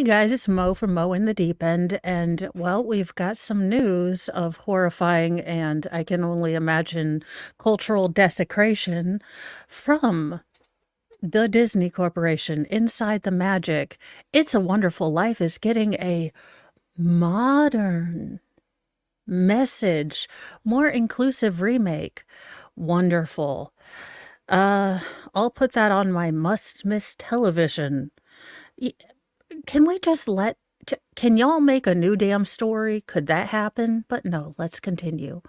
guys, it's Mo from Mo in the Deep End, and well, we've got some news of horrifying and I can only imagine cultural desecration from the Disney Corporation. Inside the Magic, It's a Wonderful Life is getting a modern message, more inclusive remake. Wonderful. Uh, I'll put that on my must miss television. Y- Can we just can y'all make a new damn story? Could that happen? But no, let's continue.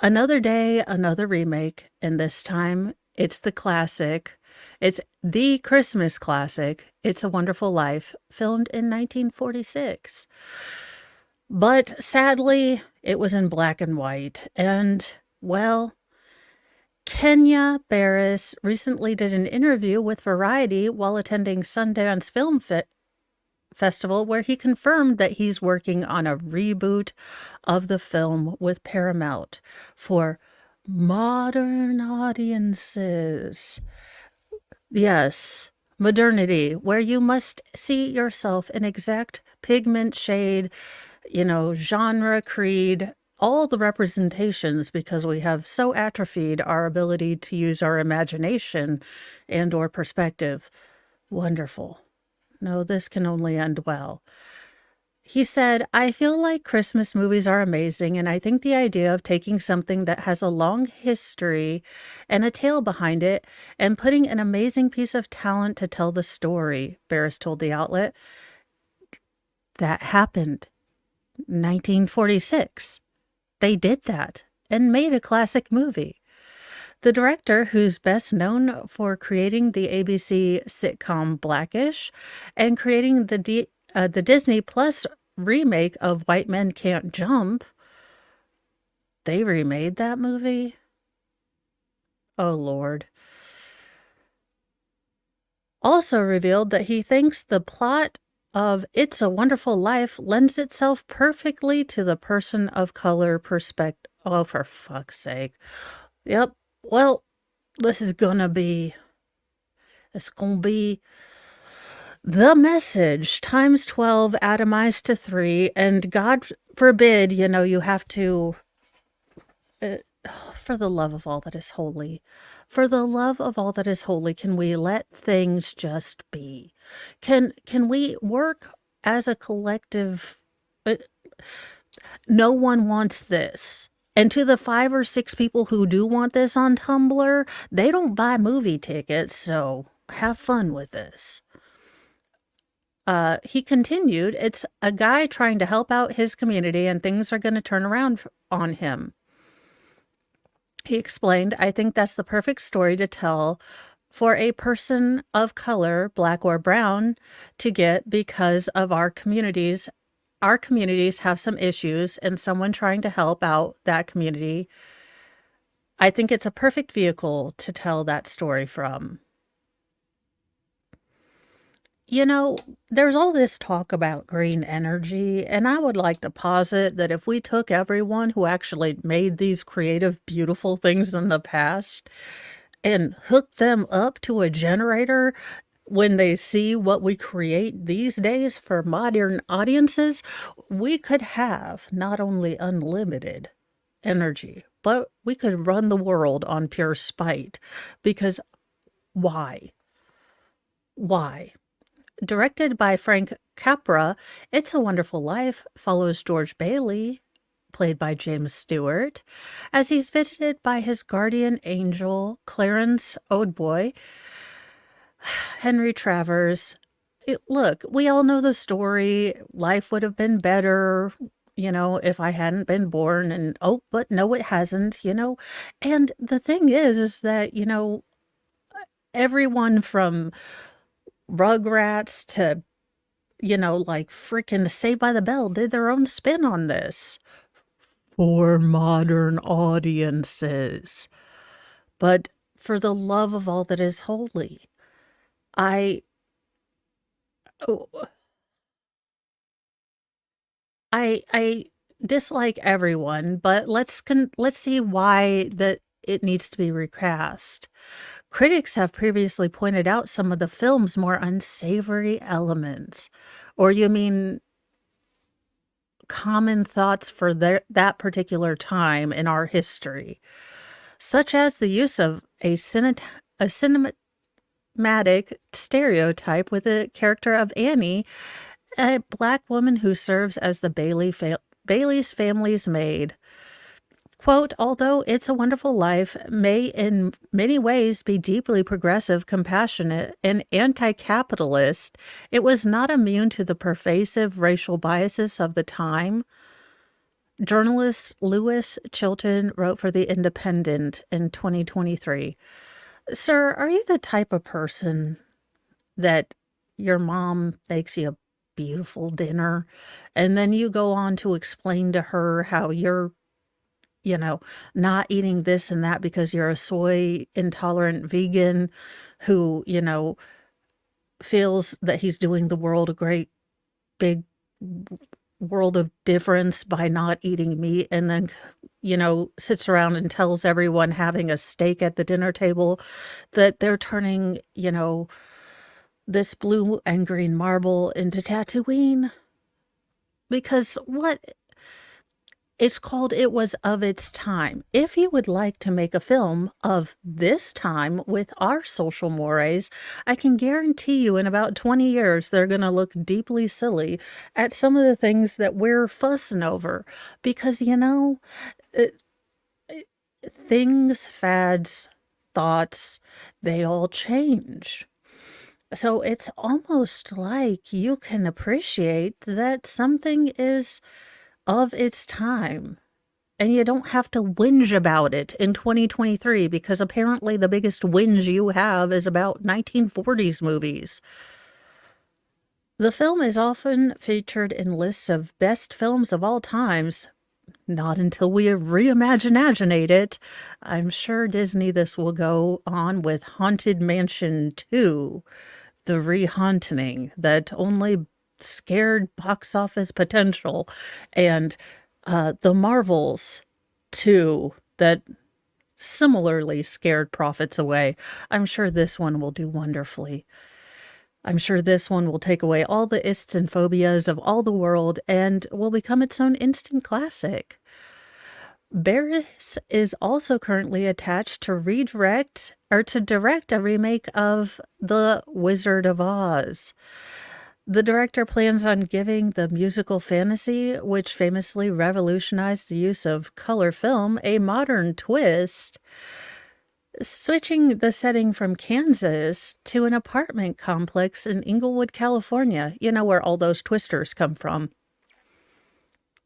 Another day, another remake, and this time it's the classic. It's the Christmas classic, It's a Wonderful Life, filmed in 1946. But sadly, it was in black and white. And, well, Kenya Barris recently did an interview with Variety while attending Sundance Film Festival where he confirmed that he's working on a reboot of the film with Paramount for modern audiences. Yes, modernity, where you must see yourself in exact pigment shade, genre, creed, all the representations because we have so atrophied our ability to use our imagination and or perspective. Wonderful. No, this can only end well. He said, I feel like Christmas movies are amazing, and I think the idea of taking something that has a long history and a tale behind it and putting an amazing piece of talent to tell the story, Barris told the outlet, that happened. 1946. They did that and made a classic movie. The director, who's best known for creating the ABC sitcom Blackish and creating the Disney Plus remake of White Men Can't Jump, they remade that movie? Oh, Lord. Also revealed that he thinks the plot of It's a Wonderful Life lends itself perfectly to the person of color perspective. Oh, for fuck's sake. Yep. Well, this is gonna be It's gonna be the message times 12 atomized to 3, and God forbid, you have to, uh, for the love of all that is holy, for the love of all that is holy, can we let things just be? Can we work as a collective? Uh, no one wants this. And to the 5 or 6 people who do want this on Tumblr, they don't buy movie tickets, so have fun with this. He continued, it's a guy trying to help out his community and things are going to turn around on him. He explained, I think that's the perfect story to tell for a person of color, black or brown, to get because of our communities. Our communities have some issues and someone trying to help out that community. I think it's a perfect vehicle to tell that story from. There's all this talk about green energy, and I would like to posit that if we took everyone who actually made these creative, beautiful things in the past and hooked them up to a generator when they see what we create these days for modern audiences, we could have not only unlimited energy, but we could run the world on pure spite. Because why? Why? Directed by Frank Capra, It's a Wonderful Life follows George Bailey, played by James Stewart, as he's visited by his guardian angel, Clarence Oldboy, Henry Travers. Look, we all know the story. Life would have been better, if I hadn't been born. And oh, but no, it hasn't, And the thing is that, everyone from Rugrats to, like freaking Saved by the Bell did their own spin on this for modern audiences. But for the love of all that is holy, I oh, I dislike everyone, but let's see why that it needs to be recast. Critics have previously pointed out some of the film's more unsavory elements. Or you mean common thoughts for that particular time in our history, such as the use of a cinematic stereotype with the character of Annie, a black woman who serves as the Bailey's family's maid. Quote, although It's a Wonderful Life may in many ways be deeply progressive, compassionate, and anti capitalist, it was not immune to the pervasive racial biases of the time. Journalist Lewis Chilton wrote for The Independent in 2023. Sir, are you the type of person that your mom makes you a beautiful dinner and then you go on to explain to her how you're, you know, not eating this and that because you're a soy intolerant vegan who, feels that he's doing the world a great big world of difference by not eating meat, and then sits around and tells everyone having a steak at the dinner table that they're turning this blue and green marble into Tatooine, because what it's called, it was of its time. If you would like to make a film of this time with our social mores, I can guarantee you in about 20 years, they're going to look deeply silly at some of the things that we're fussing over. Because, uh, things, fads, thoughts, they all change. So it's almost like you can appreciate that something is of its time. And you don't have to whinge about it in 2023 because apparently the biggest whinge you have is about 1940s movies. The film is often featured in lists of best films of all times. Not until we reimaginate it. I'm sure Disney this will go on with Haunted Mansion 2, the rehaunting that only scared box office potential, and The Marvels 2 that similarly scared profits away. I'm sure this one will do wonderfully. I'm sure this one will take away all the ists and phobias of all the world and will become its own instant classic. Barris is also currently attached to direct a remake of The Wizard of Oz. The director plans on giving the musical fantasy, which famously revolutionized the use of color film, a modern twist, switching the setting from Kansas to an apartment complex in Inglewood, California, where all those twisters come from.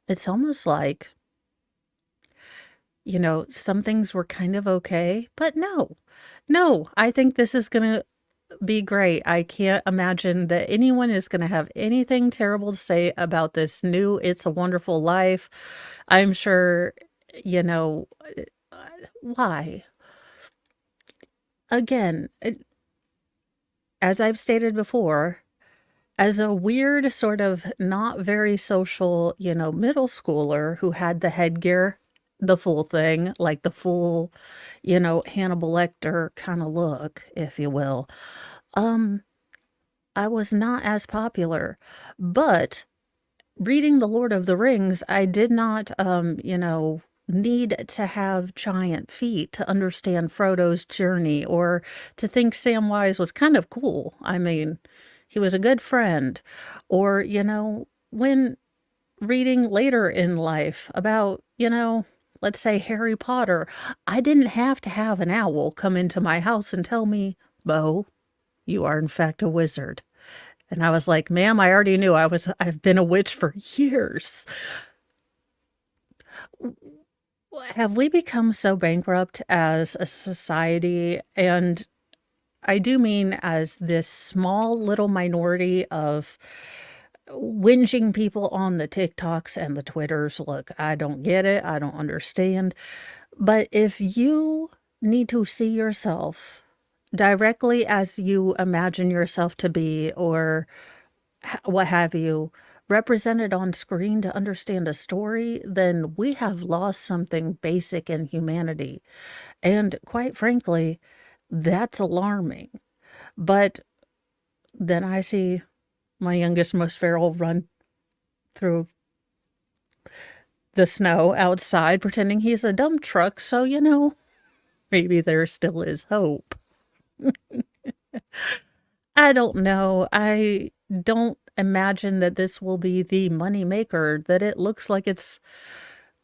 It's almost like, some things were kind of okay, but no, I think this is going to be great. I can't imagine that anyone is going to have anything terrible to say about this new It's a Wonderful Life. I'm sure, you know, uh, why? Again, as I've stated before, as a weird, sort of not very social, middle schooler who had the headgear, the full thing, like the full, Hannibal Lecter kind of look, if you will. Um, I was not as popular, but reading The Lord of the Rings, I did not, need to have giant feet to understand Frodo's journey or to think Samwise was kind of cool. I mean, he was a good friend. Or, when reading later in life about, let's say Harry Potter, I didn't have to have an owl come into my house and tell me, Bo, you are in fact a wizard. And I was like, ma'am, I already knew I've been a witch for years. Have we become so bankrupt as a society? And I do mean as this small little minority of whinging people on the TikToks and the Twitters. Look, I don't get it. I don't understand. But if you need to see yourself directly as you imagine yourself to be, or what have you, represented on screen to understand a story, then we have lost something basic in humanity. And quite frankly, that's alarming. But then I see My youngest, most feral, run through the snow outside pretending he's a dump truck, so, maybe there still is hope. I don't know. I don't imagine that this will be the money maker that it looks like it's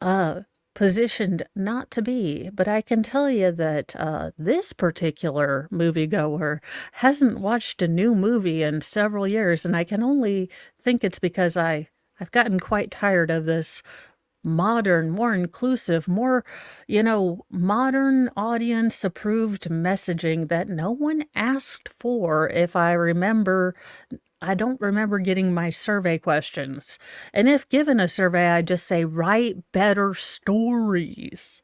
uh, positioned not to be. But I can tell you that this particular moviegoer hasn't watched a new movie in several years, and I can only think it's because I've gotten quite tired of this modern, more inclusive, more, modern audience approved messaging that no one asked for. If I remember, I don't remember getting my survey questions. And if given a survey, I just say, write better stories.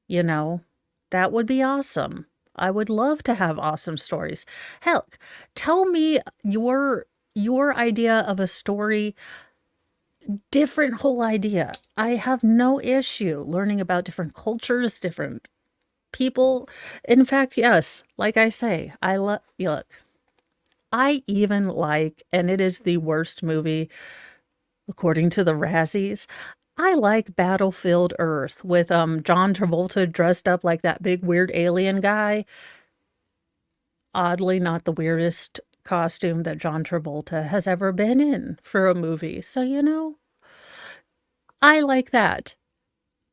You know, that would be awesome. I would love to have awesome stories. Heck, tell me your idea of a story. Different whole idea. I have no issue learning about different cultures, different people. In fact, yes, like I say, look, I even like, and it is the worst movie according to the Razzies, I like Battlefield Earth with John Travolta dressed up like that big weird alien guy. Oddly not the weirdest costume that John Travolta has ever been in for a movie. So, I like that.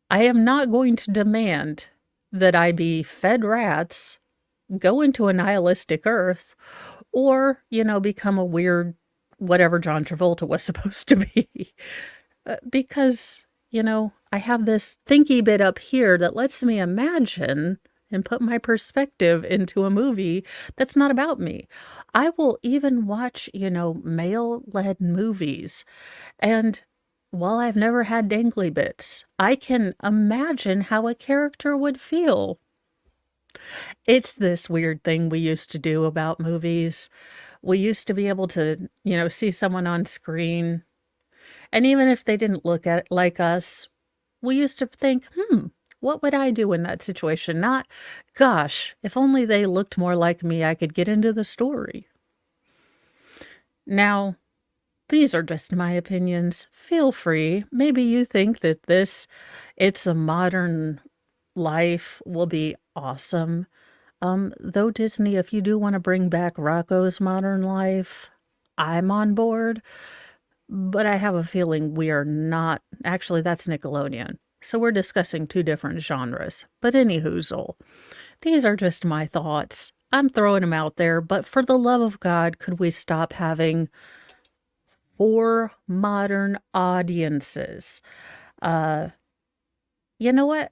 I am not going to demand that I be fed rats, go into a nihilistic earth, or, become a weird whatever John Travolta was supposed to be. Because, I have this thinky bit up here that lets me imagine and put my perspective into a movie that's not about me. I will even watch, male-led movies, and while I've never had dangly bits, I can imagine how a character would feel. It's this weird thing we used to do about movies. We used to be able to, see someone on screen, and even if they didn't look at it like us, we used to think, what would I do in that situation? Not, gosh, if only they looked more like me, I could get into the story. Now, these are just my opinions. Feel free. Maybe you think that It's a Modern Life will be awesome. Though Disney, if you do want to bring back Rocco's Modern Life, I'm on board. But I have a feeling we are not. Actually, that's Nickelodeon. So we're discussing two different genres. But anywhoozle, these are just my thoughts. I'm throwing them out there, but for the love of God, could we stop having for modern audiences? Uh, you know what?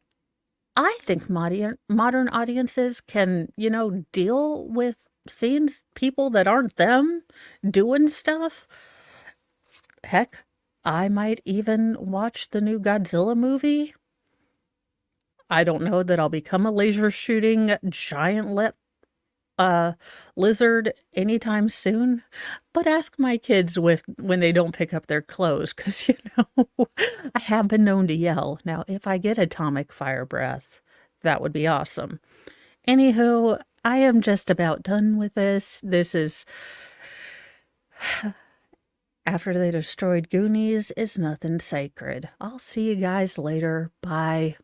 I think modern audiences can, deal with seeing people that aren't them doing stuff. Heck, I might even watch the new Godzilla movie. I don't know that I'll become a laser shooting giant uh, lizard anytime soon, but ask my kids when they don't pick up their clothes, because, I have been known to yell. Now, if I get atomic fire breath, that would be awesome. Anywho, I am just about done with this. This is after they destroyed Goonies is nothing sacred. I'll see you guys later. Bye.